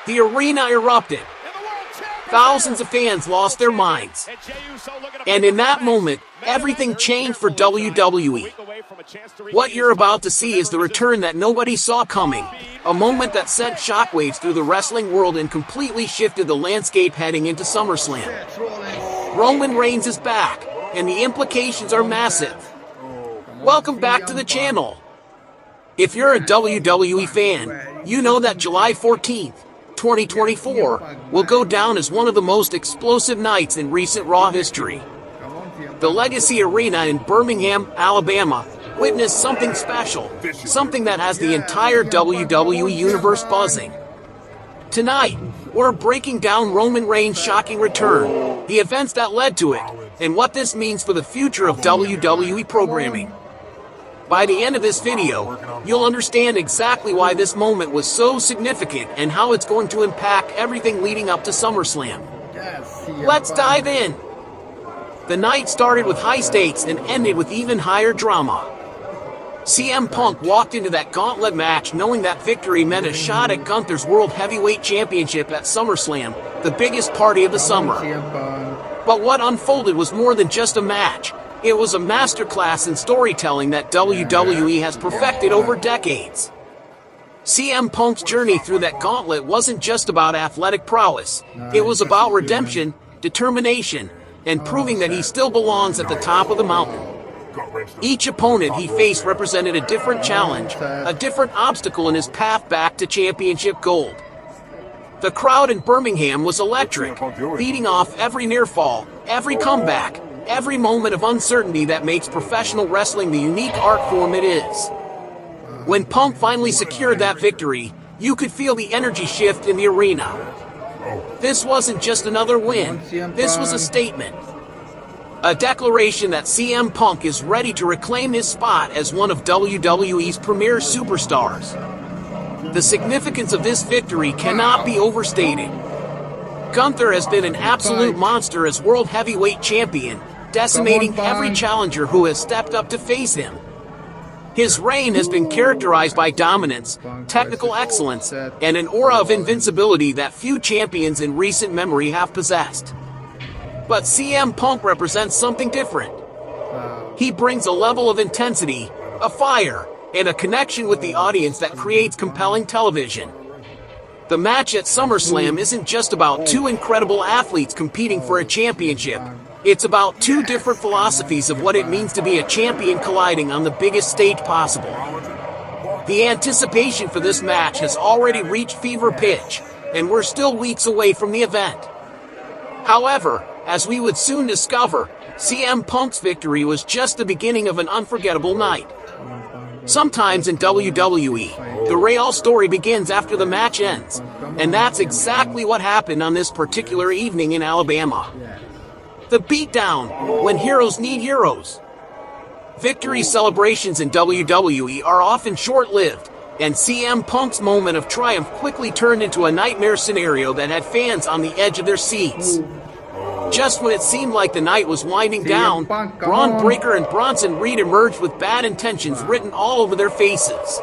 The arena erupted. Thousands of fans lost their minds. And in that moment, everything changed for WWE. What you're about to see is the return that nobody saw coming. A moment that sent shockwaves through the wrestling world and completely shifted the landscape heading into SummerSlam. Roman Reigns is back, and the implications are massive. Welcome back to the channel. If you're a WWE fan, you know that July 14th, 2024 will go down as one of the most explosive nights in recent Raw history. The Legacy Arena in Birmingham, Alabama, witnessed something special, something that has the entire WWE universe buzzing. Tonight, we're breaking down Roman Reigns' shocking return, the events that led to it, and what this means for the future of WWE programming. By the end of this video, you'll understand exactly why this moment was so significant and how it's going to impact everything leading up to SummerSlam. Let's dive in! The night started with high stakes and ended with even higher drama. CM Punk walked into that gauntlet match knowing that victory meant a shot at Gunther's World Heavyweight Championship at SummerSlam, the biggest party of the summer. But what unfolded was more than just a match. It was a masterclass in storytelling that WWE has perfected over decades. CM Punk's journey through that gauntlet wasn't just about athletic prowess. It was about redemption, determination, and proving that he still belongs at the top of the mountain. Each opponent he faced represented a different challenge, a different obstacle in his path back to championship gold. The crowd in Birmingham was electric, feeding off every near fall, every comeback, every moment of uncertainty that makes professional wrestling the unique art form it is. When Punk finally secured that victory, you could feel the energy shift in the arena. This wasn't just another win, this was a statement. A declaration that CM Punk is ready to reclaim his spot as one of WWE's premier superstars. The significance of this victory cannot be overstated. Gunther has been an absolute monster as World Heavyweight Champion, decimating every challenger who has stepped up to face him. His reign has been characterized by dominance, technical excellence, and an aura of invincibility that few champions in recent memory have possessed. But CM Punk represents something different. He brings a level of intensity, a fire, and a connection with the audience that creates compelling television. The match at SummerSlam isn't just about two incredible athletes competing for a championship. It's about two different philosophies of what it means to be a champion colliding on the biggest stage possible. The anticipation for this match has already reached fever pitch, and we're still weeks away from the event. However, as we would soon discover, CM Punk's victory was just the beginning of an unforgettable night. Sometimes in WWE, the real story begins after the match ends, and that's exactly what happened on this particular evening in Alabama. The beatdown, when heroes need heroes. Victory celebrations in WWE are often short-lived, and CM Punk's moment of triumph quickly turned into a nightmare scenario that had fans on the edge of their seats. Just when it seemed like the night was winding down, Braun Breaker and Bronson re-emerged with bad intentions written all over their faces.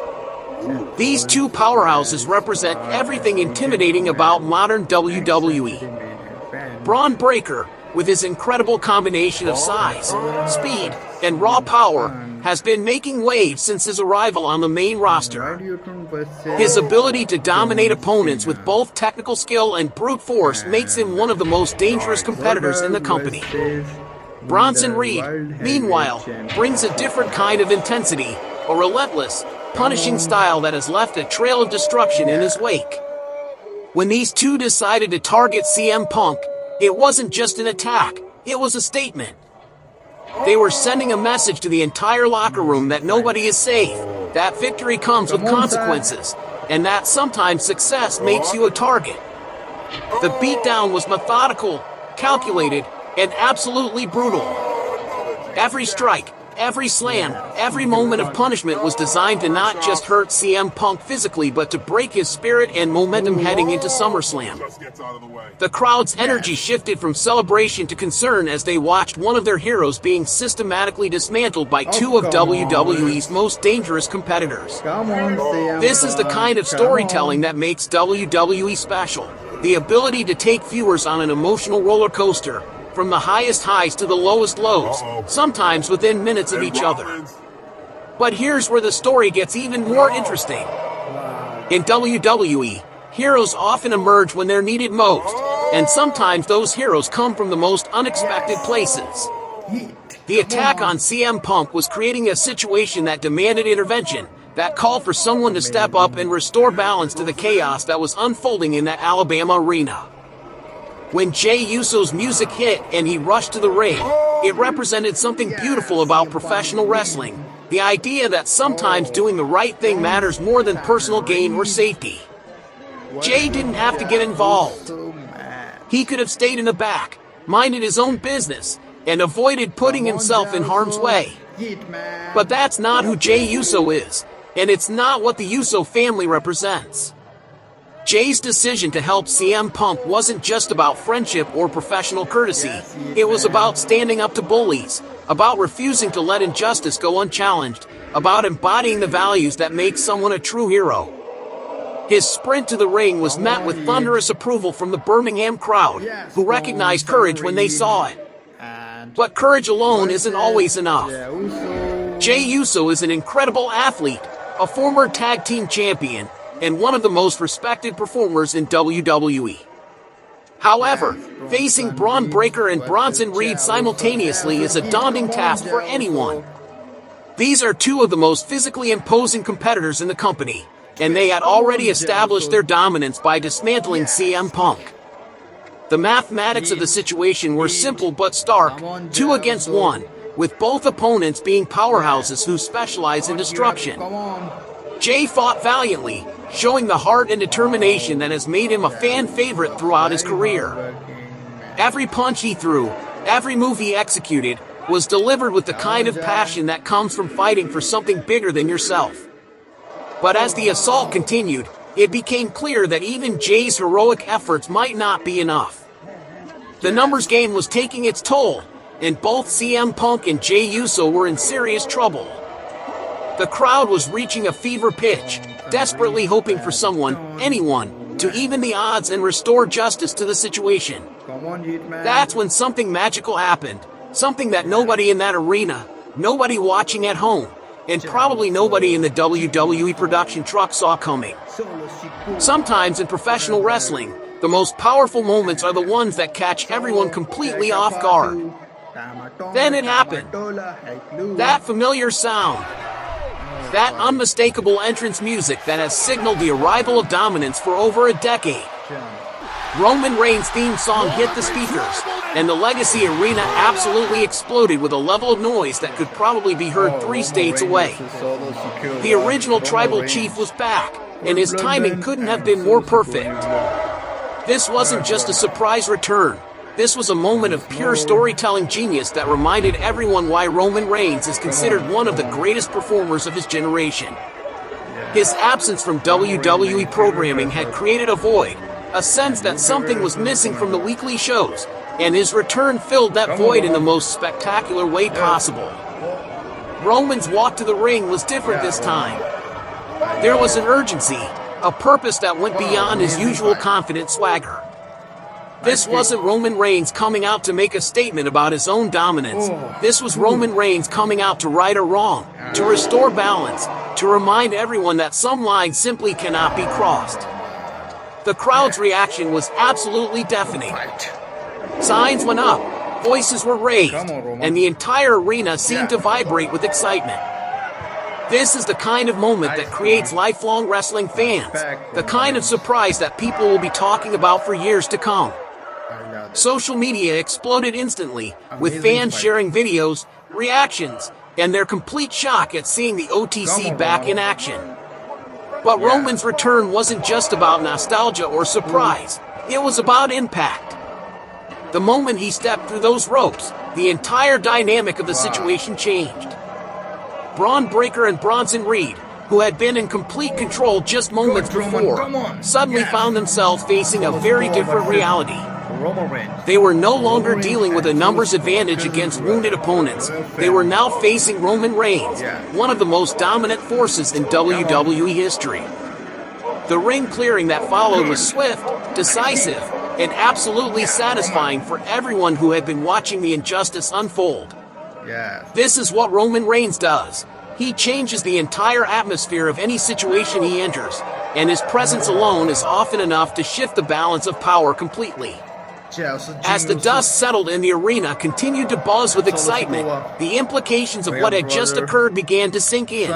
These two powerhouses represent everything intimidating about modern WWE. Braun Breaker, with his incredible combination of size, speed, and raw power, has been making waves since his arrival on the main roster. His ability to dominate opponents with both technical skill and brute force makes him one of the most dangerous competitors in the company. Bronson Reed, meanwhile, brings a different kind of intensity, a relentless, punishing style that has left a trail of destruction in his wake. When these two decided to target CM Punk, it wasn't just an attack, it was a statement. They were sending a message to the entire locker room that nobody is safe, that victory comes with consequences, and that sometimes success makes you a target. The beatdown was methodical, calculated, and absolutely brutal. Every strike, Every slam, every moment of punishment was designed to not just hurt CM Punk physically but to break his spirit and momentum heading into SummerSlam. The crowd's energy shifted from celebration to concern as they watched one of their heroes being systematically dismantled by two of WWE's most dangerous competitors. This is the kind of storytelling that makes WWE special. The ability to take viewers on an emotional roller coaster, from the highest highs to the lowest lows, sometimes within minutes of each other. But here's where the story gets even more interesting. In WWE, heroes often emerge when they're needed most, and sometimes those heroes come from the most unexpected places. The attack on CM Punk was creating a situation that demanded intervention, that called for someone to step up and restore balance to the chaos that was unfolding in that Alabama arena. When Jey Uso's music hit and he rushed to the ring, it represented something beautiful about professional wrestling. The idea that sometimes doing the right thing matters more than personal gain or safety. Jey didn't have to get involved. He could have stayed in the back, minded his own business, and avoided putting himself in harm's way. But that's not who Jey Uso is, and it's not what the Uso family represents. Jey's decision to help CM Punk wasn't just about friendship or professional courtesy. It was about standing up to bullies, about refusing to let injustice go unchallenged, about embodying the values that make someone a true hero. His sprint to the ring was met with thunderous approval from the Birmingham crowd, who recognized courage when they saw it. But courage alone isn't always enough. Jey Uso is an incredible athlete, a former tag team champion, and one of the most respected performers in WWE. However, facing Braun Breaker and Bronson Reed simultaneously is a daunting task for anyone. These are two of the most physically imposing competitors in the company, and they had already established their dominance by dismantling CM Punk. The mathematics of the situation were simple but stark, 2 against 1, with both opponents being powerhouses who specialize in destruction. Jey fought valiantly, showing the heart and determination that has made him a fan favorite throughout his career. Every punch he threw, every move he executed, was delivered with the kind of passion that comes from fighting for something bigger than yourself. But as the assault continued, it became clear that even Jey's heroic efforts might not be enough. The numbers game was taking its toll, and both CM Punk and Jey Uso were in serious trouble. The crowd was reaching a fever pitch, desperately hoping for someone, anyone, to even the odds and restore justice to the situation. That's when something magical happened, something that nobody in that arena, nobody watching at home, and probably nobody in the WWE production truck saw coming. Sometimes in professional wrestling, the most powerful moments are the ones that catch everyone completely off guard. Then it happened. That familiar sound. That unmistakable entrance music that has signaled the arrival of dominance for over a decade. Roman Reigns' theme song hit the speakers, and the Legacy Arena absolutely exploded with a level of noise that could probably be heard 3 states away. The original Tribal Chief was back, and his timing couldn't have been more perfect. This wasn't just a surprise return. This was a moment of pure storytelling genius that reminded everyone why Roman Reigns is considered one of the greatest performers of his generation. His absence from WWE programming had created a void, a sense that something was missing from the weekly shows, and his return filled that void in the most spectacular way possible. Roman's walk to the ring was different this time. There was an urgency, a purpose that went beyond his usual confident swagger. This wasn't Roman Reigns coming out to make a statement about his own dominance. This was Roman Reigns coming out to right a wrong, to restore balance, to remind everyone that some lines simply cannot be crossed. The crowd's reaction was absolutely deafening. Signs went up, voices were raised, and the entire arena seemed to vibrate with excitement. This is the kind of moment that creates lifelong wrestling fans, the kind of surprise that people will be talking about for years to come. Social media exploded instantly, with fans sharing videos, reactions, and their complete shock at seeing the OTC back in action. But Roman's return wasn't just about nostalgia or surprise, it was about impact. The moment he stepped through those ropes, the entire dynamic of the situation changed. Braun Breaker and Bronson Reed, who had been in complete control just moments before, suddenly found themselves facing a very different reality. They were no longer dealing with a numbers advantage against wounded opponents. They were now facing Roman Reigns, one of the most dominant forces in WWE history. The ring clearing that followed was swift, decisive, and absolutely satisfying for everyone who had been watching the injustice unfold. This is what Roman Reigns does. He changes the entire atmosphere of any situation he enters, and his presence alone is often enough to shift the balance of power completely. As the dust settled and the arena continued to buzz with excitement, the implications of what had just occurred began to sink in.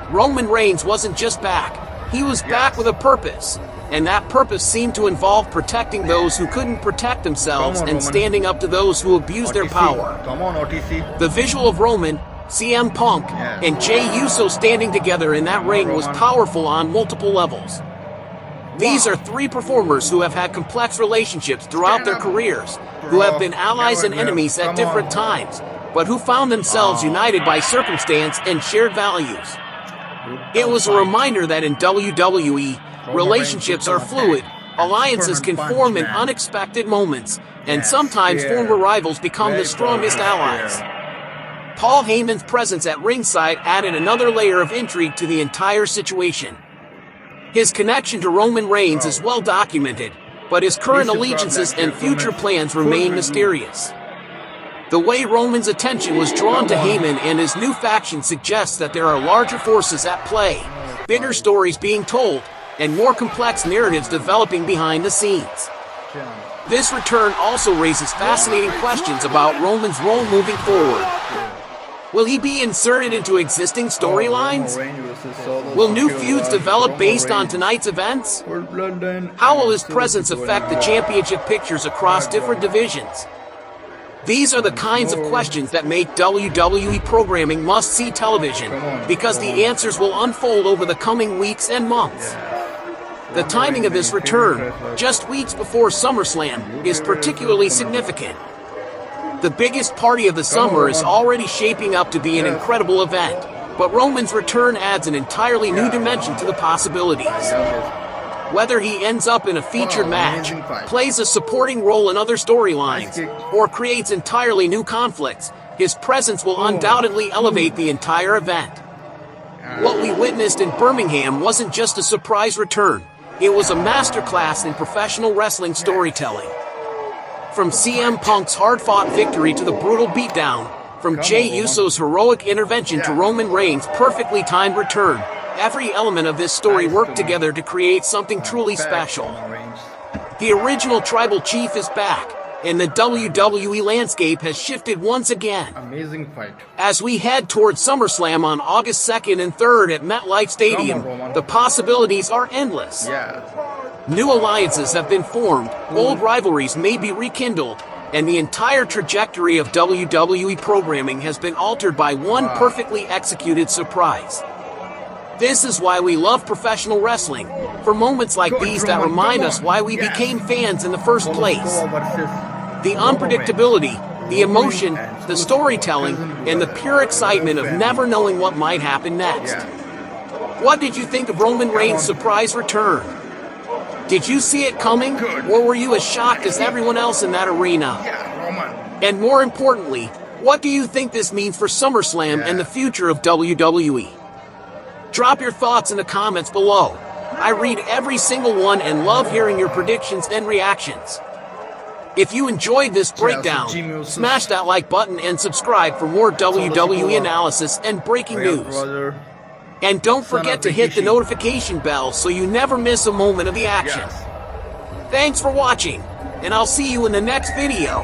Roman Reigns wasn't just back, he was back with a purpose, and that purpose seemed to involve protecting those who couldn't protect themselves and standing up to those who abused their power. The visual of Roman, CM Punk, and Jey Uso standing together in that ring was powerful on multiple levels. These are three performers who have had complex relationships throughout their careers, who have been allies and enemies at different times, but who found themselves united by circumstance and shared values. It was a reminder that in WWE, relationships are fluid, alliances can form in unexpected moments, and sometimes former rivals become the strongest allies. Paul Heyman's presence at ringside added another layer of intrigue to the entire situation. His connection to Roman Reigns is well documented, but his current allegiances and future plans remain mysterious. The way Roman's attention was drawn to Heyman and his new faction suggests that there are larger forces at play, bigger stories being told, and more complex narratives developing behind the scenes. This return also raises fascinating questions about Roman's role moving forward. Will he be inserted into existing storylines? Will new feuds develop based on tonight's events? How will his presence affect the championship pictures across different divisions? These are the kinds of questions that make WWE programming must-see television, because the answers will unfold over the coming weeks and months. The timing of his return, just weeks before SummerSlam, is particularly significant. The biggest party of the summer is already shaping up to be an incredible event, but Roman's return adds an entirely new dimension to the possibilities. Whether he ends up in a featured match, plays a supporting role in other storylines, or creates entirely new conflicts, his presence will undoubtedly elevate the entire event. What we witnessed in Birmingham wasn't just a surprise return, it was a masterclass in professional wrestling storytelling. From CM Punk's hard-fought victory to the brutal beatdown, from Jey Uso's heroic intervention to Roman Reigns' perfectly timed return, every element of this story worked together to create something truly special. The original Tribal Chief is back, and the WWE landscape has shifted once again. Amazing fight. As we head towards SummerSlam on August 2nd and 3rd at MetLife Stadium, the possibilities are endless. New alliances have been formed, old rivalries may be rekindled, and the entire trajectory of WWE programming has been altered by one perfectly executed surprise. This is why we love professional wrestling, for moments like these that remind us why we became fans in the first place. The unpredictability, the emotion, the storytelling, and the pure excitement of never knowing what might happen next. What did you think of Roman Reigns' surprise return? Did you see it coming, or were you as shocked as everyone else in that arena? And more importantly, what do you think this means for SummerSlam and the future of WWE? Drop your thoughts in the comments below. I read every single one and love hearing your predictions and reactions. If you enjoyed this breakdown, smash that like button and subscribe for more WWE analysis and breaking news. And don't forget to hit the notification bell so you never miss a moment of the action. Thanks for watching, and I'll see you in the next video.